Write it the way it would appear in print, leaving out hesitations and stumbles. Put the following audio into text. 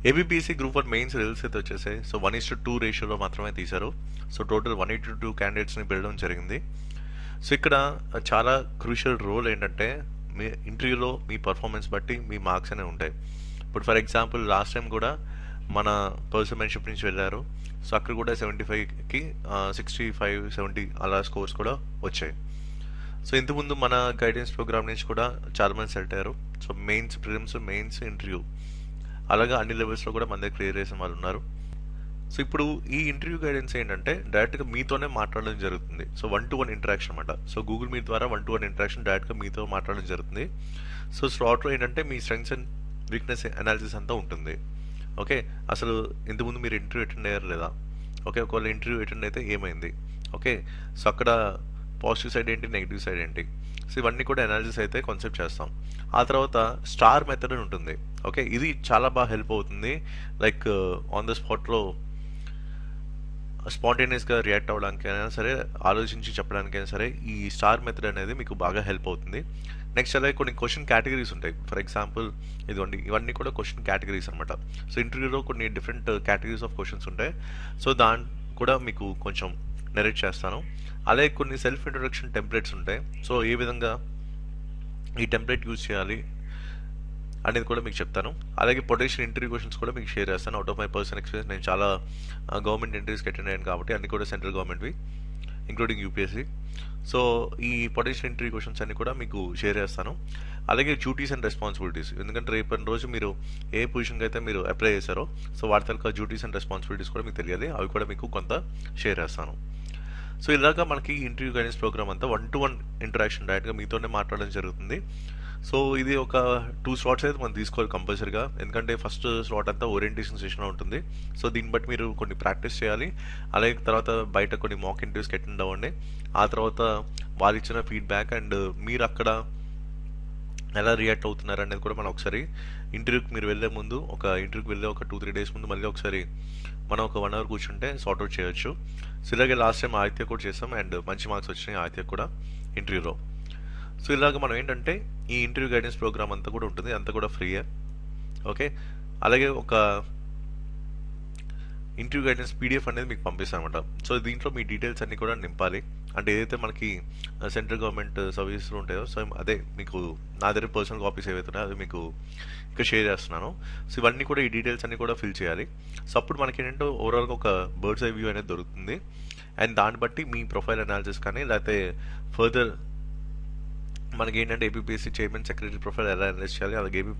ABPSC group 1 mains results అయితే వచ్చేసాయి. So 1:2 రేషియోలో మాత్రమే తీశారు. సో టోటల్ 182 క్యాండిడేట్స్ని పిలవడం జరిగింది. సో ఇక్కడ చాలా క్రూషియల్ రోల్ ఏంటంటే మీ ఇంటర్వ్యూలో మీ పర్ఫార్మెన్స్ బట్టి మీ మార్క్స్ అనేవి ఉంటాయి. ఇప్పుడు ఫర్ ఎగ్జాంపుల్ లాస్ట్ టైం కూడా మన పర్సన్మెన్షిప్ నుంచి వెళ్ళారు. సో అక్కడ కూడా 75కి 65, 70 అలా స్కోర్స్ కూడా వచ్చాయి. సో ఇంతకుముందు మన గైడెన్స్ ప్రోగ్రామ్ నుంచి కూడా చాలామంది సెలెక్ట్ అయ్యారు. So mains, prelims, mains, interview అలాగా అన్ని లెవెల్స్లో కూడా మన దగ్గర క్లియర్ చేసిన వాళ్ళు ఉన్నారు. సో ఇప్పుడు ఈ ఇంటర్వ్యూ గైడెన్స్ ఏంటంటే డైరెక్ట్గా మీతోనే మాట్లాడడం జరుగుతుంది. సో 1-to-1 ఇంటరాక్షన్ అనమాట. సో గూగుల్ మీట్ ద్వారా 1-to-1 ఇంటరాక్షన్ డైరెక్ట్గా మీతో మాట్లాడడం జరుగుతుంది. సో స్లాట్లో ఏంటంటే మీ స్ట్రెంగ్స్ అండ్ వీక్నెస్ అనాలిసిస్ అంతా ఉంటుంది. ఓకే, అసలు ఇంతకుముందు మీరు ఇంటర్వ్యూ అటెండ్ అయ్యారు లేదా? ఓకే, ఒకవేళ ఇంటర్వ్యూ అటెండ్ అయితే ఏమైంది? ఓకే, సో అక్కడ పాజిటివ్ సైడ్ ఏంటి, నెగిటివ్ సైడ్ ఏంటి? సో ఇవన్నీ కూడా అనాలిసిస్ అయితే కాన్సెప్ట్ చేస్తాం. ఆ తర్వాత స్టార్ మెథడ్ అని ఉంటుంది. ఓకే, ఇది చాలా బాగా హెల్ప్ అవుతుంది. లైక్ ఆన్ ద స్పాట్లో స్పాంటేనియస్గా రియాక్ట్ అవ్వడానికైనా సరే, ఆలోచించి చెప్పడానికైనా సరే ఈ స్టార్ మెథడ్ అనేది మీకు బాగా హెల్ప్ అవుతుంది. నెక్స్ట్ అలాగే కొన్ని క్వశ్చన్ కేటగిరీస్ ఉంటాయి. ఫర్ ఎగ్జాంపుల్ ఇదిగోండి, ఇవన్నీ కూడా క్వశ్చన్ కేటగిరీస్ అనమాట. సో ఇంటర్వ్యూలో కొన్ని డిఫరెంట్ కేటగిరీస్ ఆఫ్ క్వశ్చన్స్ ఉంటాయి. సో దాన్ని కూడా మీకు కొంచెం నెరేట్ చేస్తాను. అలాగే కొన్ని సెల్ఫ్ ఇంట్రొడక్షన్ టెంప్లెట్స్ ఉంటాయి. సో ఏ విధంగా ఈ టెంప్లెట్ యూజ్ చేయాలి అనేది కూడా మీకు చెప్తాను. అలాగే పొటెన్షియల్ ఇంటర్వ్యూ క్వశ్చన్స్ కూడా మీకు షేర్ చేస్తాను. Out of my personal experience నేను చాలా గవర్నమెంట్ ఇంటర్వ్యూస్కి అటెండ్ అయ్యాను కాబట్టి, అన్ని కూడా సెంట్రల్ గవర్నమెంట్వి ఇంక్లూడింగ్ యూపీఎస్సీ. సో ఈ పొటెన్షియల్ ఇంటర్వ్యూ క్వశ్చన్స్ అన్ని కూడా మీకు షేర్ చేస్తాను. అలాగే డ్యూటీస్ అండ్ రెస్పాన్సిబిలిటీస్, ఎందుకంటే రేపటి రోజు మీరు ఏ పొజిషన్కి అయితే మీరు అప్లై చేశారో సో వాటి తరగతి డ్యూటీస్ అండ్ రెస్పాన్సిబిలిటీస్ కూడా మీకు తెలియాలి. అవి కూడా మీకు కొంత షేర్ చేస్తాను. సో ఇలాగా మనకి ఇంటర్వ్యూ గైడెన్స్ ప్రోగ్రామ్ అంతా 1-to-1 ఇంటరాక్షన్ డైరెక్ట్గా మీతోనే మాట్లాడడం జరుగుతుంది. సో ఇది ఒక 2 స్లాట్స్ అయితే మనం తీసుకోవాలి కంపల్సరీగా, ఎందుకంటే ఫస్ట్ స్లాట్ అంతా ఓరియంటేషన్ సెషన్ ఉంటుంది. సో దీన్ని బట్టి మీరు కొన్ని ప్రాక్టీస్ చేయాలి. అలాగే తర్వాత బయట కొన్ని మాక్ ఇంటర్వ్యూస్కి అటెండ్ అవ్వండి. ఆ తర్వాత వాళ్ళు ఇచ్చిన ఫీడ్బ్యాక్ అండ్ మీరు అక్కడ ఎలా రియాక్ట్ అవుతున్నారు అనేది కూడా మనం ఒకసారి ఇంటర్వ్యూకి మీరు వెళ్ళే ముందు, ఒక ఇంటర్వ్యూకి వెళ్ళే ఒక 2-3 డేస్ ముందు మళ్ళీ ఒకసారి మనం ఒక 1 అవర్ కూర్చుంటే సార్ట్అవుట్ చేయొచ్చు. సో ఇలాగే లాస్ట్ టైం ఆదిత్య కూడా చేస్తాం అండ్ మంచి మార్క్స్ వచ్చినాయి ఆదిత్య కూడా ఇంటర్వ్యూలో. సో ఇలాగ మనం ఏంటంటే ఈ ఇంటర్వ్యూ గైడెన్స్ ప్రోగ్రామ్ అంతా కూడా ఉంటుంది, అంతా కూడా ఫ్రీయే. ఓకే, అలాగే ఒక ఇంటర్వ్యూ గైడెన్స్ పీడిఎఫ్ అనేది మీకు పంపిస్తాను అనమాట. సో దీంట్లో మీ డీటెయిల్స్ అన్నీ కూడా నింపాలి. అంటే ఏదైతే మనకి సెంట్రల్ గవర్నమెంట్ సర్వీసెస్లో ఉంటాయో సో అదే మీకు నా దగ్గర పర్సనల్ కాపీస్ ఏవైతే ఉన్నాయో అది మీకు ఇక్కడ షేర్ చేస్తున్నాను. సో ఇవన్నీ కూడా ఈ డీటెయిల్స్ అన్నీ కూడా ఫిల్ చేయాలి. సో అప్పుడు మనకి ఏంటంటే ఓవరాల్గా ఒక బర్డ్స్ ఐ వ్యూ అనేది దొరుకుతుంది. అండ్ దాన్ని బట్టి మీ ప్రొఫైల్ అనాలిసిస్ కానీ లేకపోతే ఫర్దర్ మనకి ఏంటంటే ఏపీఎస్సీ చైర్మన్, సెక్రటరీ ప్రొఫైల్ ఎలా అనలైజ్ చేయాలి, అలాగే ఏపీఎస్సీ